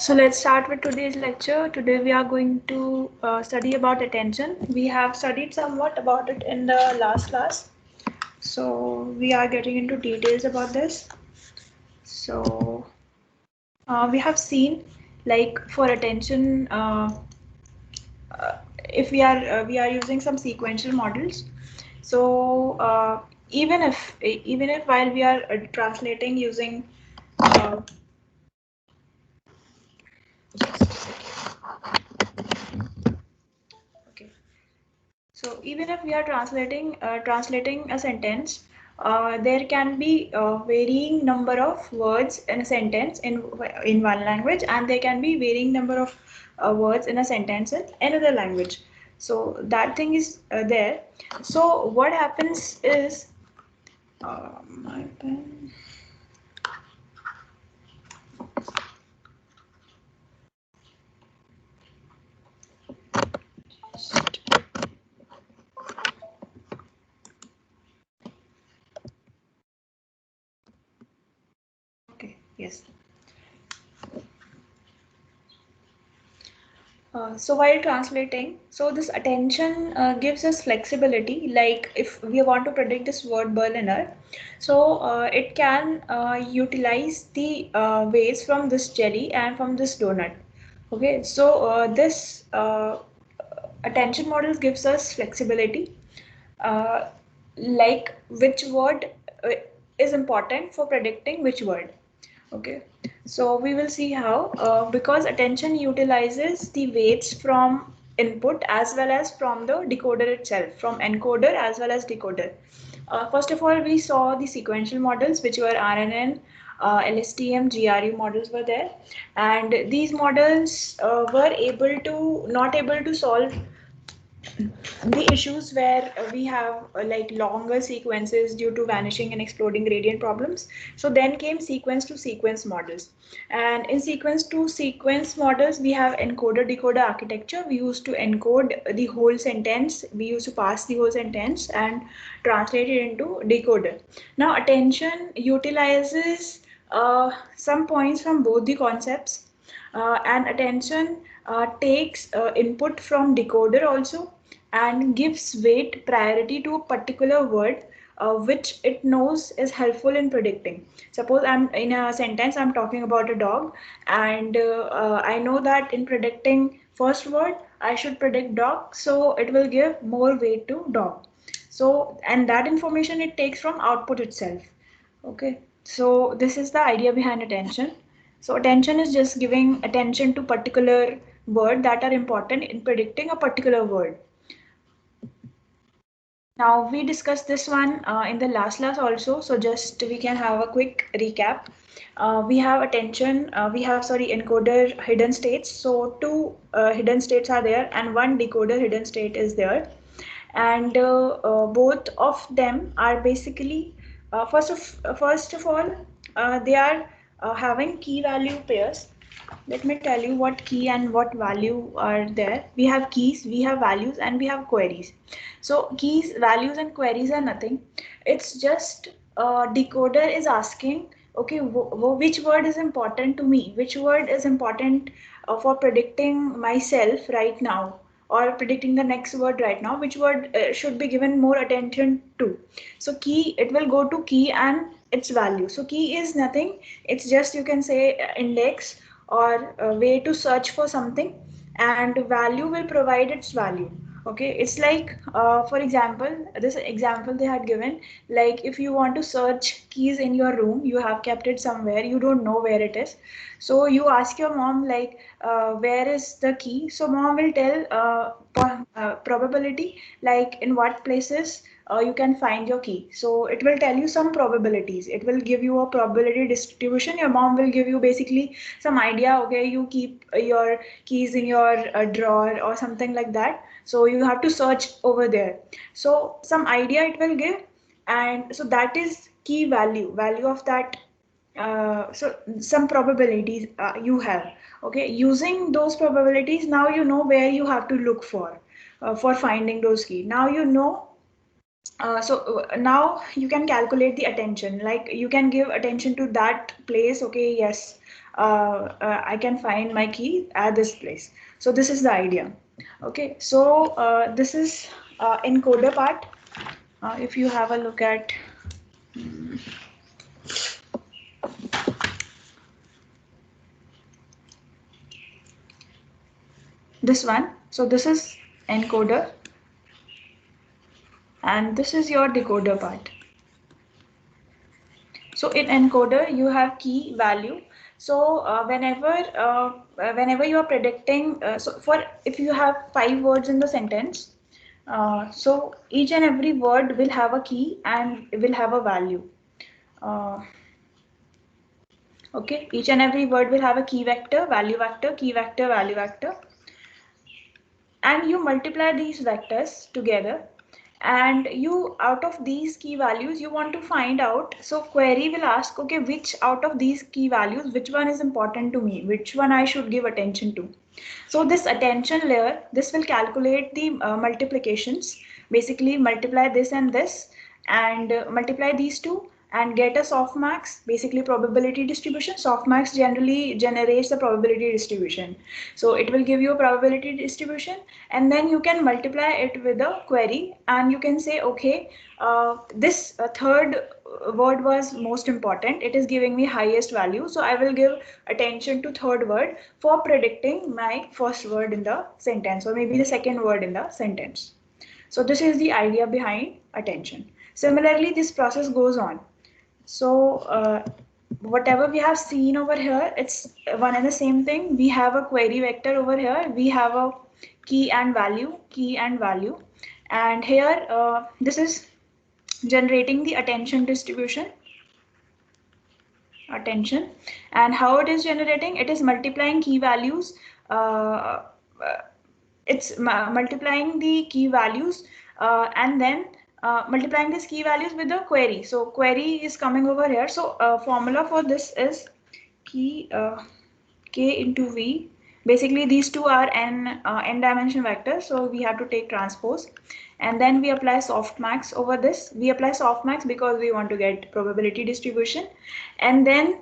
So let's start with today's lecture. Today we are going to study about attention. We have studied somewhat about it in the last class. So we are getting into details about this. So we have seen, like, for attention, if we are using some sequential models. So even if while we are translating using okay. So even if we are translating a sentence, there can be a varying number of words in a sentence in one language, and there can be varying number of words in a sentence in another language. So that thing is there. So what happens is my pen. Okay, yes. So while translating, so this attention gives us flexibility. Like if we want to predict this word Berliner, so it can utilize the waves from this jelly and from this donut. Okay, so this attention model gives us flexibility, uh, like which word uh, is important for predicting which word. Okay, so we will see how, because attention utilizes the weights from input as well as from the decoder itself, from encoder as well as decoder. First of all, we saw the sequential models, which were RNN, LSTM, GRU models were there, and these models were able to not able to solve the issues where we have like longer sequences due to vanishing and exploding gradient problems. So then came sequence to sequence models, and in sequence to sequence models we have encoder decoder architecture. We used to encode the whole sentence, we used to pass the whole sentence and translate it into decoder. Now attention utilizes some points from both the concepts, and attention takes input from decoder also and gives weight priority to a particular word which it knows is helpful in predicting. Suppose I'm in a sentence, I'm talking about a dog, and I know that in predicting first word, I should predict dog, so it will give more weight to dog. So, and that information it takes from output itself. Okay, so this is the idea behind attention. So attention is just giving attention to particular word that are important in predicting a particular word. Now we discussed this one in the last class also, so just we can have a quick recap. We have attention, we have, sorry, encoder hidden states. So two hidden states are there and one decoder hidden state is there, and both of them are basically first of all they are having key value pairs. Let me tell you what key and what value are there. We have keys, we have values, and we have queries. So keys, values, and queries are nothing. It's just decoder is asking, okay, which word is important to me? Which word is important for predicting myself right now, or predicting the next word right now? Which word should be given more attention to? So key, it will go to key and its value. So key is nothing. It's just, you can say, index or a way to search for something, and value will provide its value. Okay, it's like for example, this example they had given, like if you want to search keys in your room, you have kept it somewhere, you don't know where it is, so you ask your mom, like, where is the key? So mom will tell probability, like in what places you can find your key. So it will tell you some probabilities, it will give you a probability distribution. Your mom will give you basically some idea, okay, you keep your keys in your drawer or something like that, so you have to search over there. So some idea it will give, and so that is key value of that. So some probabilities you have. Okay, using those probabilities, now you know where you have to look for finding those key. Now you know, now you can calculate the attention, like you can give attention to that place. Okay, yes, I can find my key at this place. So this is the idea. Okay, so this is encoder part. If you have a look at this one, so this is encoder and this is your decoder part. So in encoder you have key value. So whenever you are predicting, so for if you have 5 words in the sentence, so each and every word will have a key and will have a value. Uh, okay, each and every word will have a key vector, value vector, key vector, value vector, and you multiply these vectors together, and you out of these key values you want to find out. So query will ask, okay, which out of these key values, which one is important to me, which one I should give attention to. So this attention layer, this will calculate the multiplications, basically multiply this and this, and multiply these two and get a softmax, basically probability distribution. Softmax generally generates the probability distribution. So it will give you a probability distribution, and then you can multiply it with a query, and you can say, okay, this third word was most important. It is giving me highest value. So I will give attention to third word for predicting my first word in the sentence, or maybe the second word in the sentence. So this is the idea behind attention. Similarly, this process goes on. So whatever we have seen over here, it's one and the same thing. We have a query vector over here. We have a key and value, key and value. And here, this is generating the attention distribution, attention. And how it is generating? It is multiplying key values. Uh, it's multiplying the key values and then multiplying these key values with the query. So query is coming over here. So formula for this is key k into v. Basically these two are n dimension vectors, so we have to take transpose, and then we apply softmax over this. We apply softmax because we want to get probability distribution, and then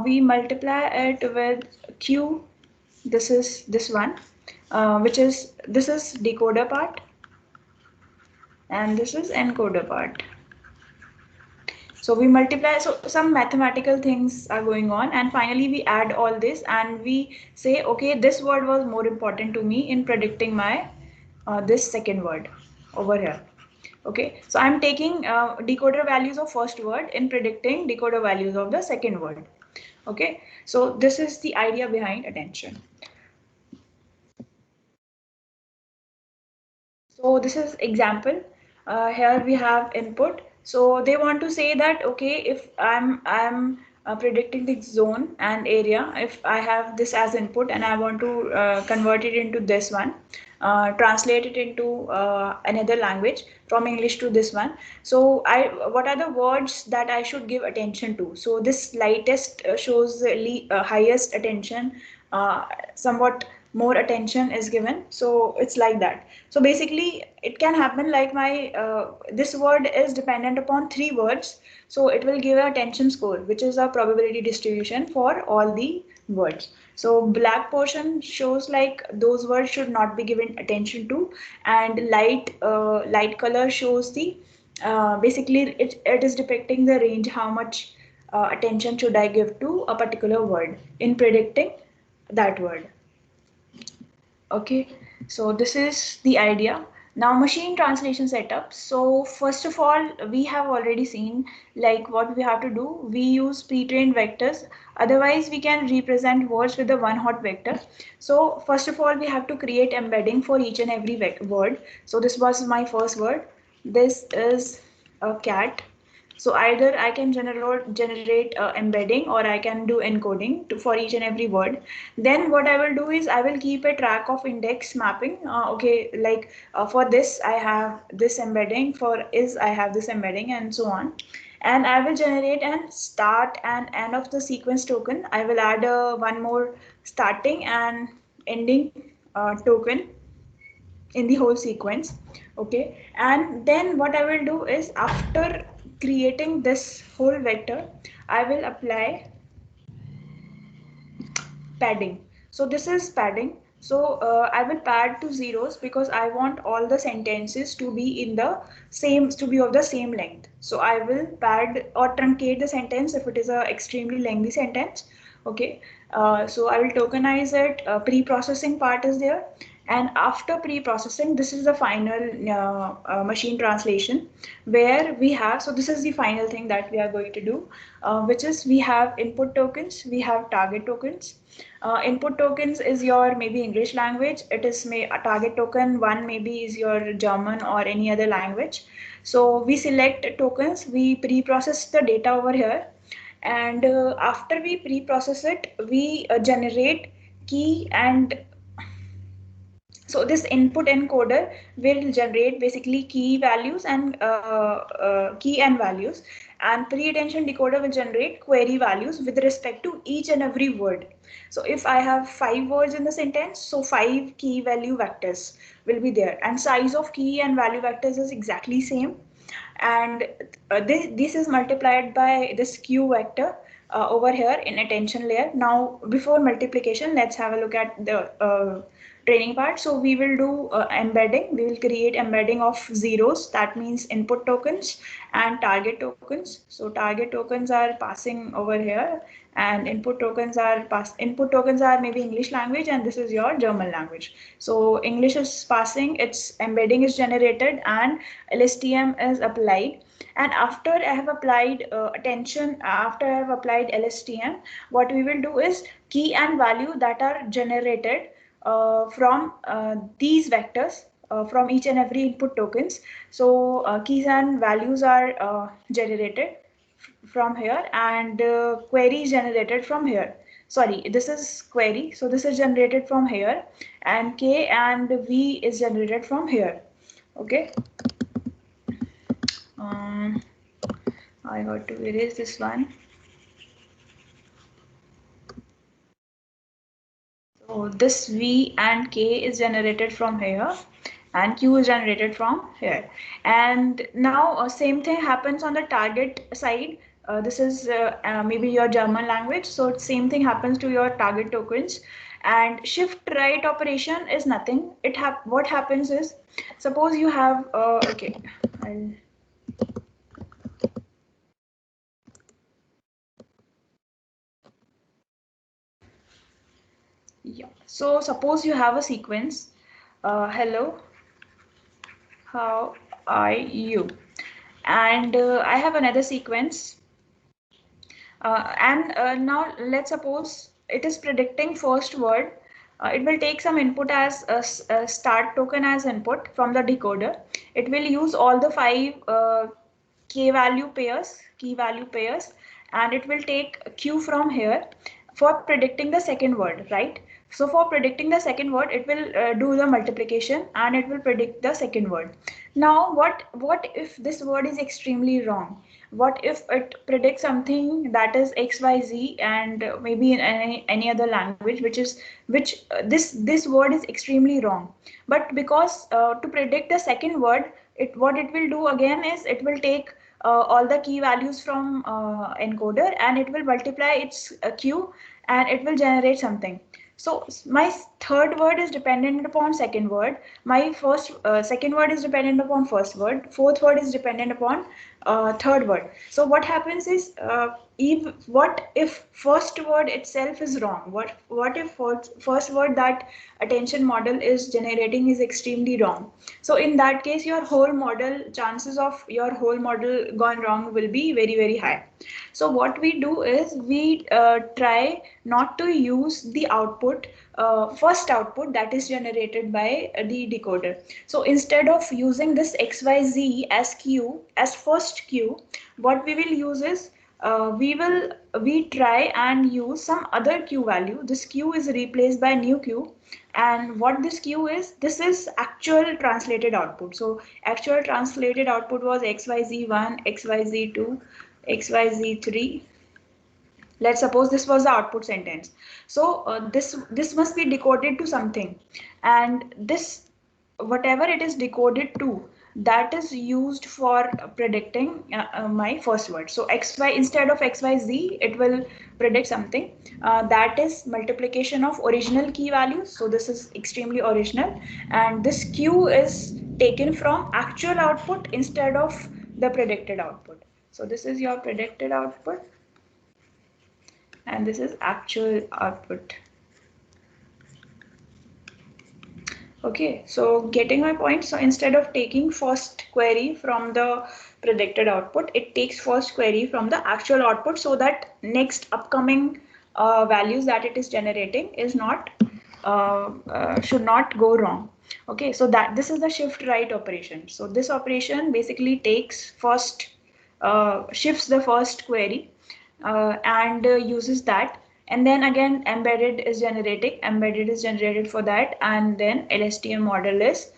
we multiply it with q. This is this one, this is decoder part, and this is encoder part. So we multiply, so some mathematical things are going on, and finally we add all this and we say, okay, this word was more important to me in predicting my this second word over here. Okay, so I'm taking decoder values of first word in predicting decoder values of the second word. Okay, so this is the idea behind attention. So this is example. Here we have input. So they want to say that, okay, if I'm predicting the zone and area, if I have this as input and I want to convert it into this one, translate it into another language from English to this one. So what are the words that I should give attention to? So this lightest shows the highest attention, somewhat more attention is given. So it's like that. So basically it can happen like my this word is dependent upon 3 words. So it will give a attention score, which is a probability distribution for all the words. So black portion shows like those words should not be given attention to, and light color shows the basically it is depicting the range, how much attention should I give to a particular word in predicting that word. Okay, so this is the idea. Now machine translation setup. So first of all, we have already seen like what we have to do. We use pre-trained vectors. Otherwise, we can represent words with the one hot vector. So first of all, we have to create embedding for each and every word. So this was my first word. This is a cat. So either I can generate embedding, or I can do encoding for each and every word. Then what I will do is I will keep a track of index mapping. Okay, like for this I have this embedding, for is I have this embedding, and so on. And I will generate and start and end of the sequence token. I will add one more starting and ending token in the whole sequence. Okay, and then what I will do is after creating this whole vector, I will apply padding. So this is padding. So I will pad to zeros because I want all the sentences to be in the same, to be of the same length. So I will pad or truncate the sentence if it is a extremely lengthy sentence. Okay. So I will tokenize it. Pre-processing part is there, and after pre-processing, this is the final machine translation where we have. So this is the final thing that we are going to do, which is we have input tokens, we have target tokens. Input tokens is your maybe English language. It is a target token one maybe is your German or any other language. So we select tokens, we pre-process the data over here, and after we pre-process it, we generate key. And so this input encoder will generate basically key values and key and values, and pre-attention decoder will generate query values with respect to each and every word. So if I have 5 words in the sentence, so 5 key value vectors will be there, and size of key and value vectors is exactly same. And this is multiplied by this q vector over here in attention layer. Now before multiplication, let's have a look at the training part. So we will do embedding. We will create embedding of zeros, that means input tokens, and target tokens. So target tokens are passing over here, and input tokens are maybe English language, and this is your German language. So English is passing, its embedding is generated, and LSTM is applied. And after I have applied after I have applied LSTM, what we will do is key and value that are generated from these vectors, from each and every input tokens. So keys and values are generated from here, and query is generated from here. Sorry, this is query. So this is generated from here, and K and V is generated from here. Okay. Um, I got to erase this one. So this V and K is generated from here, and Q is generated from here. And now same thing happens on the target side. This is maybe your German language. So same thing happens to your target tokens. And shift right operation is nothing. What happens is, suppose you have okay, I'll yeah. So suppose you have a sequence. Hello, how are you? And I have another sequence. And now let's suppose it is predicting first word. It will take some input as a start token as input from the decoder. It will use all the 5 key value pairs, and it will take a Q from here for predicting the second word, right? So for predicting the second word, it will do the multiplication, and it will predict the second word. Now what if this word is extremely wrong? What if it predicts something that is XYZ, and maybe in any other language, this word is extremely wrong. But because to predict the second word, what it will do again is it will take all the key values from encoder, and it will multiply its Q, and it will generate something. So my third word is dependent upon second word. My second word is dependent upon first word. Fourth word is dependent upon third word. So what happens is, what if first word itself is wrong? What if first word that attention model is generating is extremely wrong? So in that case, chances of your whole model gone wrong will be very, very high. So what we do is we try not to use the first output that is generated by the decoder. So instead of using this XYZ as Q, as first Q, what we will use is we try and use some other Q value. This Q is replaced by new Q, and what this Q is, this is actual translated output. So actual translated output was XYZ1, XYZ2, XYZ3. Let's suppose this was the output sentence. So this must be decoded to something, and this, whatever it is decoded to, that is used for predicting my first word. So xy, instead of xyz, it will predict something that is multiplication of original key values. So this is extremely original, and this q is taken from actual output instead of the predicted output. So this is your predicted output, and this is actual output. Okay, so getting my point. So instead of taking first query from the predicted output, it takes first query from the actual output, so that next upcoming values that it is generating is not should not go wrong. Okay, so that this is the shift right operation. So this operation basically takes first shifts the first query and uses that, and then again embedded is generated for that, and then LSTM model is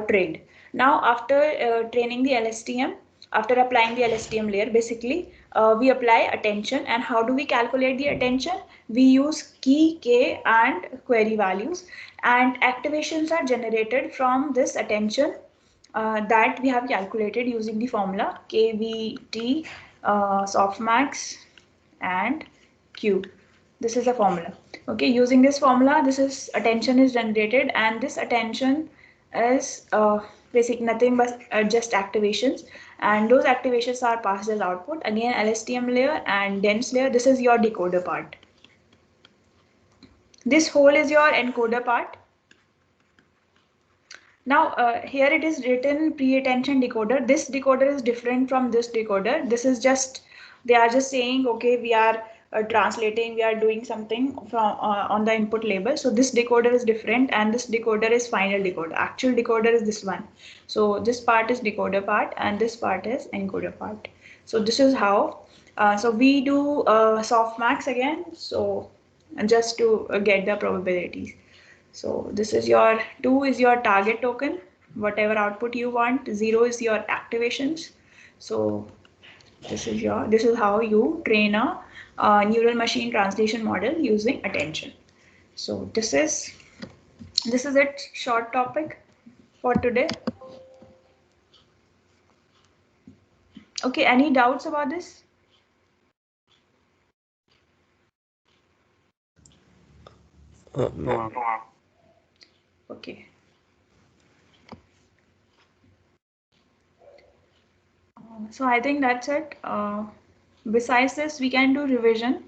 trained. Now after training the LSTM, after applying the LSTM layer, basically we apply attention. And how do we calculate the attention? We use key, k, and query values, and activations are generated from this attention that we have calculated using the formula KVT, softmax, and Q. This is a formula. Okay, using this formula, this is attention is generated, and this attention is basic nothing but just activations, and those activations are passed as output. Again, LSTM layer and dense layer. This is your decoder part. This whole is your encoder part. Now here it is written pre-attention decoder. This decoder is different from this decoder. This is just, they are just saying, okay, we are translating, we are doing something from on the input label. So this decoder is different, and this decoder is final decoder. Actual decoder is this one. So this part is decoder part, and this part is encoder part. So this is how. So we do softmax again. So just to get the probabilities. So this is your 2 is your target token, whatever output you want. 0 is your activations. So this is how you train a neural machine translation model using attention. So this is it, short topic for today. Okay, any doubts about this? No. Okay. So I think that's it. Besides this, we can do revision.